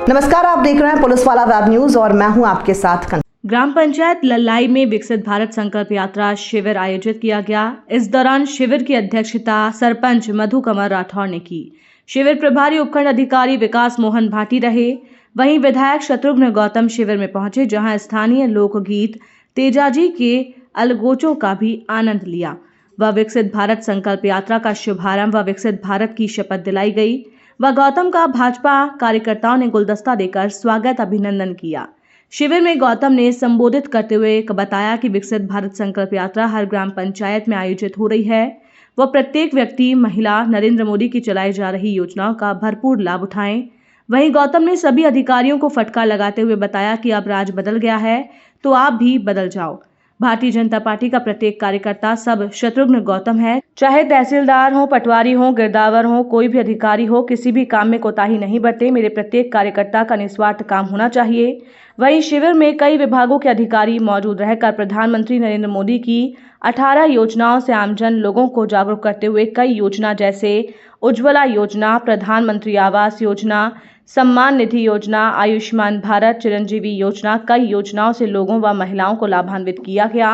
नमस्कार, आप देख रहे हैं पुलिस वाला वेब न्यूज और मैं हूं आपके साथ। ग्राम पंचायत लल्लाई में विकसित भारत संकल्प यात्रा शिविर आयोजित किया गया। इस दौरान शिविर की अध्यक्षता सरपंच मधु कमर राठौर ने की। शिविर प्रभारी उपखंड अधिकारी विकास मोहन भाटी रहे। वहीं विधायक शत्रुघ्न गौतम शिविर में पहुंचे, जहां स्थानीय लोकगीत तेजाजी के अलगोचों का भी आनंद लिया। वह विकसित भारत संकल्प यात्रा का शुभारंभ व विकसित भारत की शपथ दिलाई गई। वह गौतम का भाजपा कार्यकर्ताओं ने गुलदस्ता देकर स्वागत अभिनंदन किया। शिविर में गौतम ने संबोधित करते हुए बताया कि विकसित भारत संकल्प यात्रा हर ग्राम पंचायत में आयोजित हो रही है। वह प्रत्येक व्यक्ति, महिला नरेंद्र मोदी की चलाई जा रही योजनाओं का भरपूर लाभ उठाएं। वहीं गौतम ने सभी अधिकारियों को फटकार लगाते हुए बताया कि अब राज बदल गया है तो आप भी बदल जाओ। भारतीय जनता पार्टी का प्रत्येक कार्यकर्ता सब शत्रुघ्न गौतम है। चाहे तहसीलदार हो, पटवारी हो, गिरदावर हो, कोई भी अधिकारी हो, किसी भी काम में कोताही नहीं बरते। मेरे प्रत्येक कार्यकर्ता का निस्वार्थ काम होना चाहिए। वहीं शिविर में कई विभागों के अधिकारी मौजूद रहकर प्रधानमंत्री नरेंद्र मोदी की 18 योजनाओं से आमजन लोगों को जागरूक करते हुए कई योजना जैसे उज्ज्वला योजना, प्रधानमंत्री आवास योजना, सम्मान निधि योजना, आयुष्मान भारत, चिरंजीवी योजना, कई योजनाओं से लोगों व महिलाओं को लाभान्वित किया गया।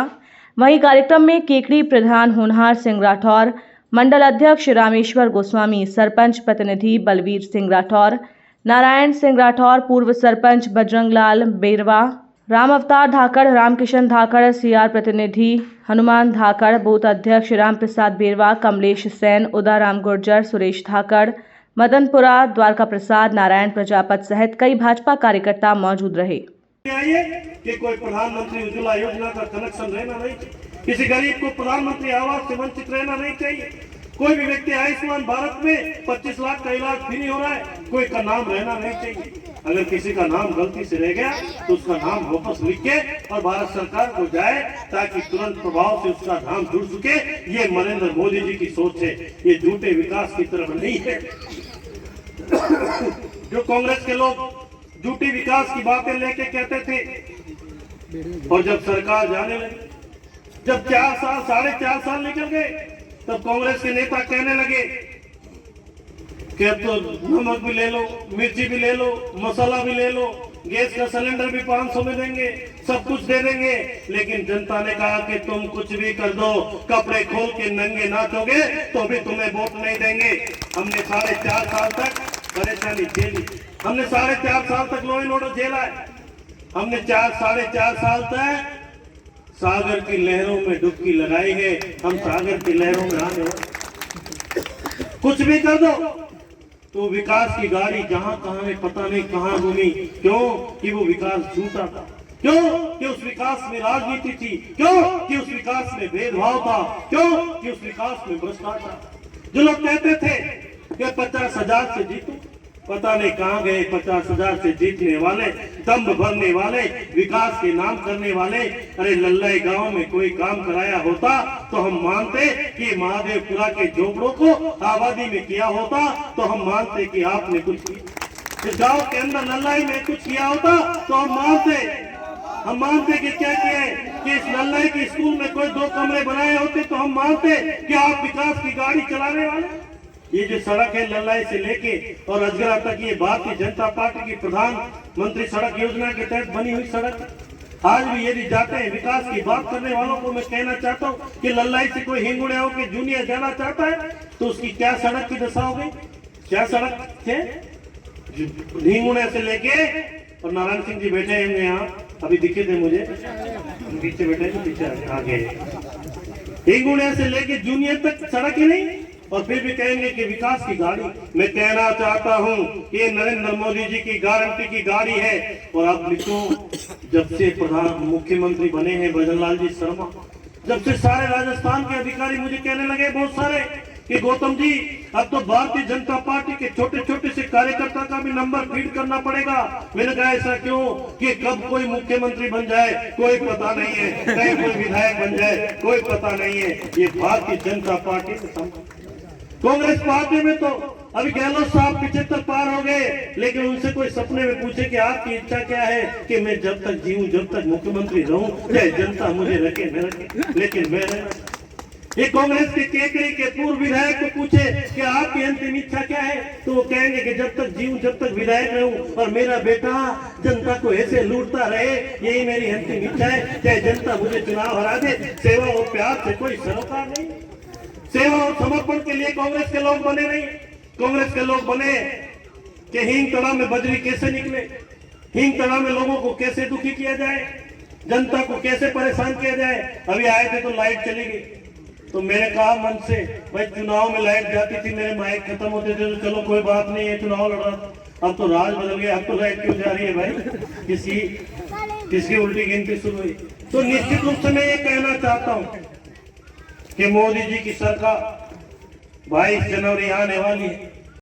वहीं कार्यक्रम में केकड़ी प्रधान होनहार सिंह राठौर, मंडल अध्यक्ष रामेश्वर गोस्वामी, सरपंच प्रतिनिधि बलवीर सिंह राठौर, नारायण सिंह राठौर, पूर्व सरपंच बजरंगलाल बेरवा, राम अवतार धाकड़, रामकिशन धाकड़, सीआर प्रतिनिधि हनुमान धाकड़, बूथ अध्यक्ष राम प्रसाद बेरवा, कमलेश सैन, उदाराम गुर्जर, सुरेश धाकड़, मदनपुरा, द्वारका प्रसाद, नारायण प्रजापत सहित कई भाजपा कार्यकर्ता मौजूद रहे। कि कोई प्रधानमंत्री उज्ज्वला योजना का कनेक्शन रहना नहीं चाहिए, किसी गरीब को प्रधानमंत्री आवास से वंचित रहना नहीं चाहिए, कोई भी व्यक्ति आयुष्मान भारत में 25 लाख का इलाज फ्री हो रहा है, कोई का नाम रहना नहीं चाहिए। अगर किसी का नाम गलती से रह गया तो उसका नाम वापस लिख के और भारत सरकार को जाए ताकि तुरंत प्रभाव से उसका नाम जुड़ सके। ये नरेंद्र मोदी जी की सोच है, ये झूठे विकास की तरफ नहीं है। जो कांग्रेस के लोग झूठी विकास की बातें लेके कहते थे और जब सरकार जाने लगी, जब 4 साल 4.5 साल निकल गए, तब कांग्रेस के नेता कहने लगे कि अब तो नमक भी ले लो, मिर्ची भी ले लो, मसाला भी ले लो, गैस का सिलेंडर भी 500 में देंगे, सब कुछ दे देंगे। लेकिन जनता ने कहा कि तुम कुछ भी कर दो, कपड़े खोल के नंगे नाचोगे तो भी तुम्हें वोट नहीं देंगे। हमने 4.5 साल तक परेशानी झेली, हमने 4.5 साल तक लॉ एंड ऑर्डर झेला है, हमने 4.5 साल तक सागर की लहरों में डुबकी लगाई है। हम सागर की लहरों में आने कुछ भी कर दो तो विकास की गाड़ी जहां कहां में पता नहीं कहां घूमी। क्यों? कि वो विकास झूठा था। क्यों? कि उस विकास में राजनीति थी। क्यों? कि उस विकास में भेदभाव था। क्यों? कि उस विकास में भ्रष्टाचार। जो लोग कहते थे कि 50,000 से जीतो, पता नहीं कहां गए 50,000 से जीतने वाले, दम्भ भरने वाले, विकास के नाम करने वाले। अरे लल्लाई गांव में कोई काम कराया होता तो हम मानते कि महादेवपुरा के झोपड़ों को आबादी में किया होता तो हम मानते कि आपने कुछ किया। इस गांव के अंदर लल्लाई में कुछ किया होता तो हम मानते कि क्या किया है। कि इस लल्लाई के स्कूल में कोई 2 कमरे बनाए होते तो हम मानते कि आप विकास की गाड़ी चलाने वाले। ये जो सड़क है लल्लाई से लेके और अजगरा तक, ये भारतीय जनता पार्टी की प्रधानमंत्री सड़क योजना के तहत बनी हुई सड़क। आज भी यदि जाते हैं, विकास की बात करने वालों को मैं कहना चाहता हूँ कि लल्लाई से कोई हिंगुड़िया होकर जूनियर जाना चाहता है तो उसकी क्या सड़क की दशा हो गई। क्या सड़क थे हिंगुड़िया से लेके, और नारायण सिंह जी बैठे हैं यहाँ, अभी दिखे थे मुझे, पीछे बैठे थे, पीछे आगे, हिंगुड़िया से लेके जूनियर तक सड़क ही नहीं, और फिर भी कहेंगे कि विकास की गाड़ी। मैं कहना चाहता हूं कि ये नरेंद्र मोदी जी की गारंटी की गाड़ी है। और आप लिखो, जब से मुख्यमंत्री बने हैं भजनलाल जी शर्मा, जब से सारे राजस्थान के अधिकारी मुझे कहने लगे बहुत सारे कि गौतम जी अब तो भारतीय जनता पार्टी के छोटे छोटे से कार्यकर्ता का भी नंबर फीड करना पड़ेगा। मैंने कहा ऐसा क्यों? कि कब कोई मुख्यमंत्री बन जाए कोई पता नहीं है, कहीं कोई विधायक बन जाए कोई पता नहीं है। ये भारतीय जनता पार्टी से कांग्रेस पार्टी में तो अभी गहलोत साहब 75 पार हो गए, लेकिन उनसे कोई सपने में पूछे कि आपकी इच्छा क्या है कि मैं जब तक जीऊं, जब तक मुख्यमंत्री रहूं, चाहे जनता मुझे रखे न रखे, लेकिन मैं ये कांग्रेस के केकड़ी के पूर्व विधायक को पूछे कि आपकी अंतिम इच्छा क्या है, तो वो कहेंगे कि जब तक जीऊं, जब तक विधायक रहूं और मेरा बेटा जनता को ऐसे लूटता रहे, यही मेरी अंतिम इच्छा है। चाहे जनता मुझे चुनाव हरा दे, सेवा और प्यार से कोई सरोकार नहीं। सेवा और समर्पण के लिए कांग्रेस के लोग बने नहीं। कांग्रेस के लोग बने कि हींग तड़ा में बजरी कैसे निकले, हींग तड़ा में लोगों को कैसे दुखी किया जाए, जनता को कैसे परेशान किया जाए। अभी आए थे तो लाइट चली गई, तो मैंने कहा मन से, भाई चुनाव में लाइट जाती थी, मेरे माइक खत्म होते थे, तो चलो कोई बात नहीं है, चुनाव लड़ रहा। अब तो राज बदल गया, अब तो लाइट क्यों जा रही है भाई, किसकी उल्टी गिनती शुरू हुई। तो निश्चित रूप से मैं ये कहना चाहता हूँ कि मोदी जी की सरकार 22 जनवरी आने वाली है।